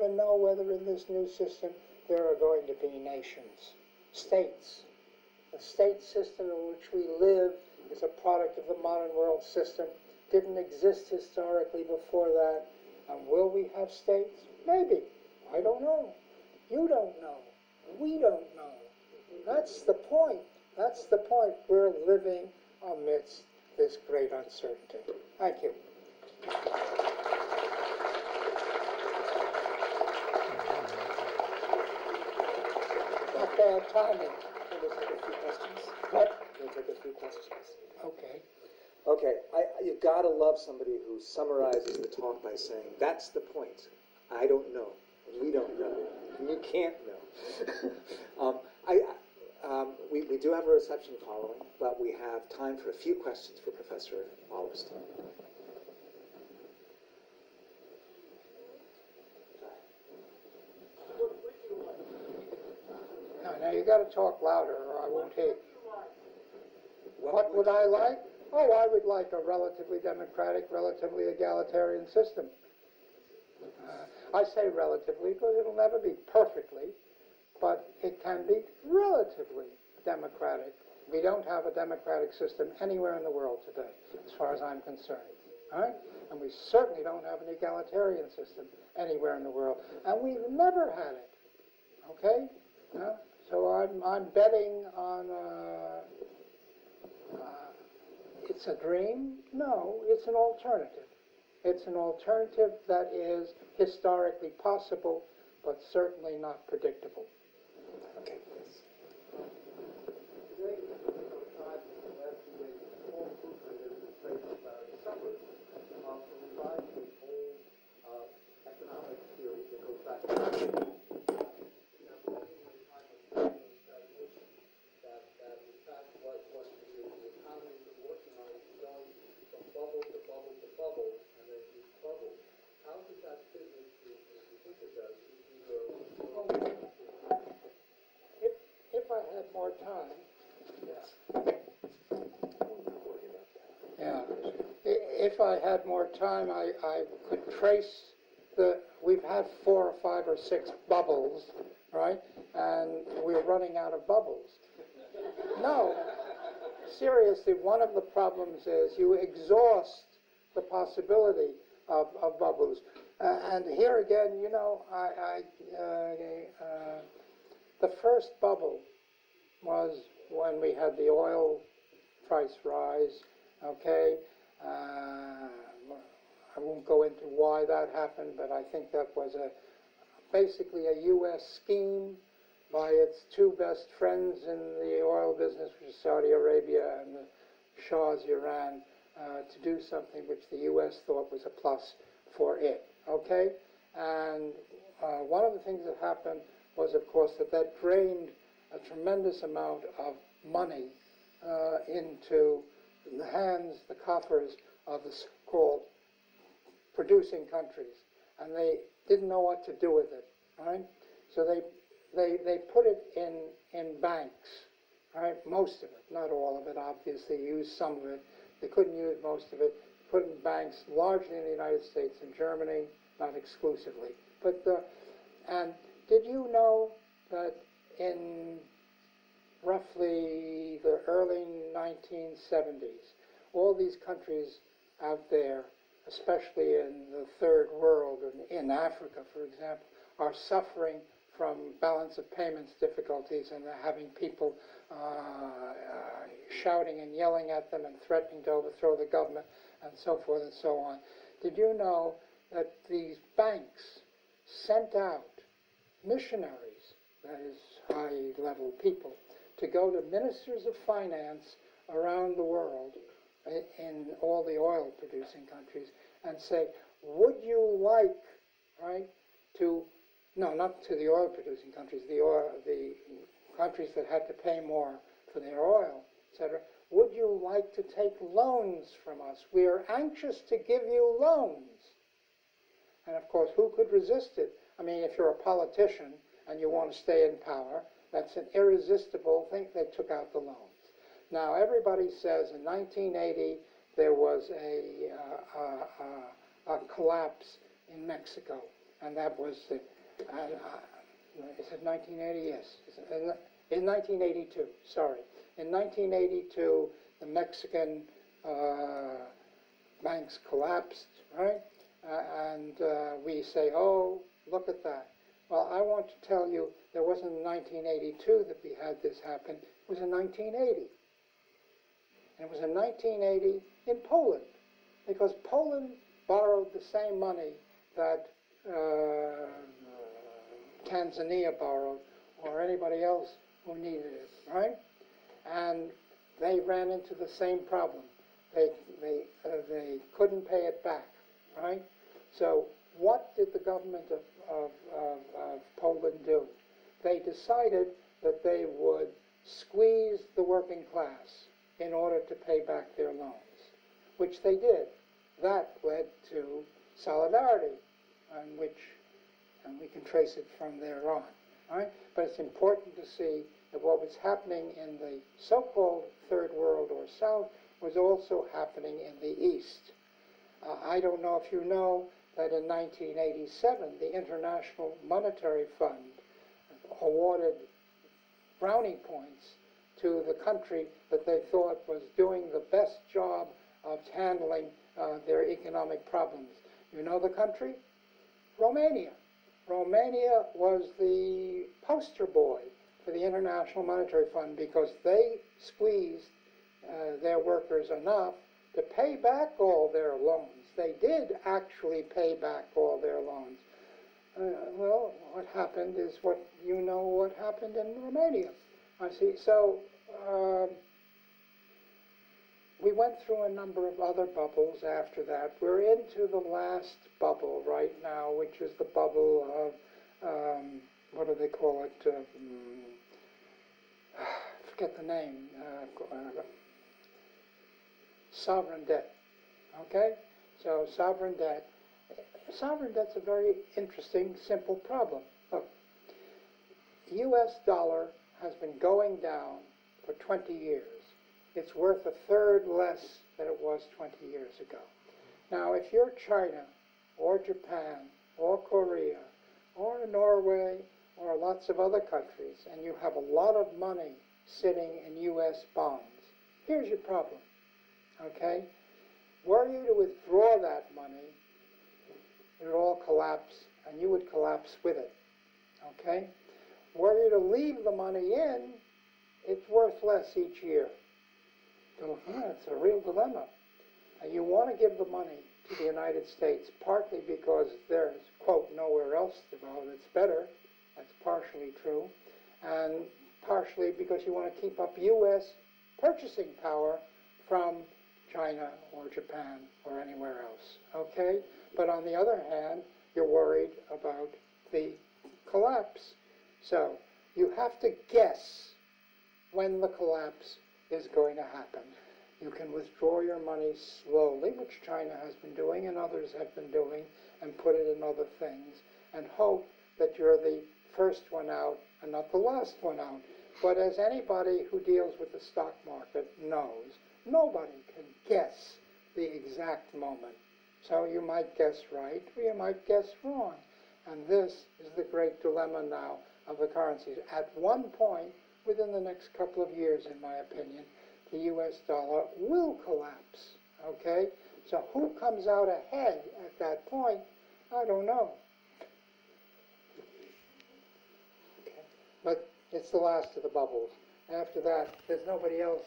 even know whether in this new system there are going to be nations, states. The state system in which we live is a product of the modern world system. Didn't exist historically before that. And will we have states? Maybe. I don't know. You don't know. We don't know. That's the point. That's the point. We're living amidst this great uncertainty. Thank you. Not bad timing. We'll take a few questions. What? We'll take a few questions. Okay. Okay, you gotta love somebody who summarizes the talk by saying, that's the point. I don't know. We don't know. And you can't know. We do have a reception following, but we have time for a few questions for Professor Wallerstein. Now you got to talk louder or I won't hear. What would I like? Oh, I would like a relatively democratic, relatively egalitarian system. I say relatively because it'll never be perfectly, but it can be relatively democratic. We don't have a democratic system anywhere in the world today, as far as I'm concerned. All right? And we certainly don't have an egalitarian system anywhere in the world. And we've never had it. Okay? So I'm betting on it's a dream? No, it's an alternative. It's an alternative that is historically possible, but certainly not predictable. Okay. Today, time in the last few days, all groups of trade suffers from reviving the old economic theory that goes back to bubble to bubble to bubble, and then each bubble. How does that fit into, if you think it does, If I had more time, yeah. If I had more time, I could trace we've had 4 or 5 or 6 bubbles, right? And we're running out of bubbles. No. Seriously, one of the problems is you exhaust the possibility of bubbles. And here again, you know, the first bubble was when we had the oil price rise, okay? I won't go into why that happened, but I think that was basically a U.S. scheme by its 2 best friends in the oil business, which is Saudi Arabia and the Shah's Iran, to do something which the U.S. thought was a plus for it, okay? And one of the things that happened was, of course, that drained a tremendous amount of money into the hands, the coffers of the so-called producing countries. And they didn't know what to do with it, right? So they put it in banks, right? Most of it, not all of it, obviously, used some of it. They couldn't use most of it. Put in banks largely in the United States and Germany, not exclusively. But and did you know that in roughly the early 1970s, all these countries out there, especially in the third world, in Africa, for example, are suffering from balance of payments difficulties, and they're having people shouting and yelling at them and threatening to overthrow the government and so forth and so on. Did you know that these banks sent out missionaries, that is high-level people, to go to ministers of finance around the world in all the oil-producing countries and say, would you like, right, to, no, not to the oil-producing countries, the countries that had to pay more for their oil, etc., would you like to take loans from us? We are anxious to give you loans. And of course, who could resist it? I mean, if you're a politician and you want to stay in power, that's an irresistible thing. They took out the loans. Now, everybody says in 1980 there was a collapse in Mexico, and that was, is it 1980? Yes. In 1982, sorry. In 1982, the Mexican banks collapsed, right? And we say, oh, look at that. Well, I want to tell you, there wasn't in 1982 that we had this happen. It was in 1980. And it was in 1980 in Poland, because Poland borrowed the same money that Tanzania borrowed, or anybody else who needed it, right? And they ran into the same problem. They couldn't pay it back, right? So what did the government of Poland do? They decided that they would squeeze the working class in order to pay back their loans, which they did. That led to solidarity, and we can trace it from there on, right? But it's important to see that what was happening in the so-called Third World or South was also happening in the East. I don't know if you know that in 1987, the International Monetary Fund awarded brownie points to the country that they thought was doing the best job of handling their economic problems. You know the country? Romania. Romania was the poster boy for the International Monetary Fund because they squeezed their workers enough to pay back all their loans. They did actually pay back all their loans. Well, what happened is what you know what happened in Romania. I see. So we went through a number of other bubbles after that. We're into the last bubble right now, which is the bubble of, what do they call it? Forget the name. Sovereign debt. Okay? So sovereign debt. Sovereign debt's a very interesting, simple problem. Look, U.S. dollar has been going down for 20 years. It's worth a third less than it was 20 years ago. Now, if you're China, or Japan, or Korea, or Norway, or lots of other countries, and you have a lot of money sitting in U.S. bonds, here's your problem, okay? Were you to withdraw that money, it would all collapse, and you would collapse with it, okay? Were you to leave the money in, it's worth less each year. So, it's a real dilemma. And you want to give the money to the United States, partly because there's, quote, nowhere else to go that's better. That's partially true. And partially because you want to keep up U.S. purchasing power from China or Japan or anywhere else, okay? But on the other hand, you're worried about the collapse. So you have to guess when the collapse is going to happen. You can withdraw your money slowly, which China has been doing and others have been doing, and put it in other things, and hope that you're the first one out and not the last one out. But as anybody who deals with the stock market knows, nobody can guess the exact moment. So you might guess right, or you might guess wrong. And this is the great dilemma now of the currencies. At one point, within the next couple of years, in my opinion, the U.S. dollar will collapse, okay? So who comes out ahead at that point? I don't know. Okay. But it's the last of the bubbles. After that, there's nobody else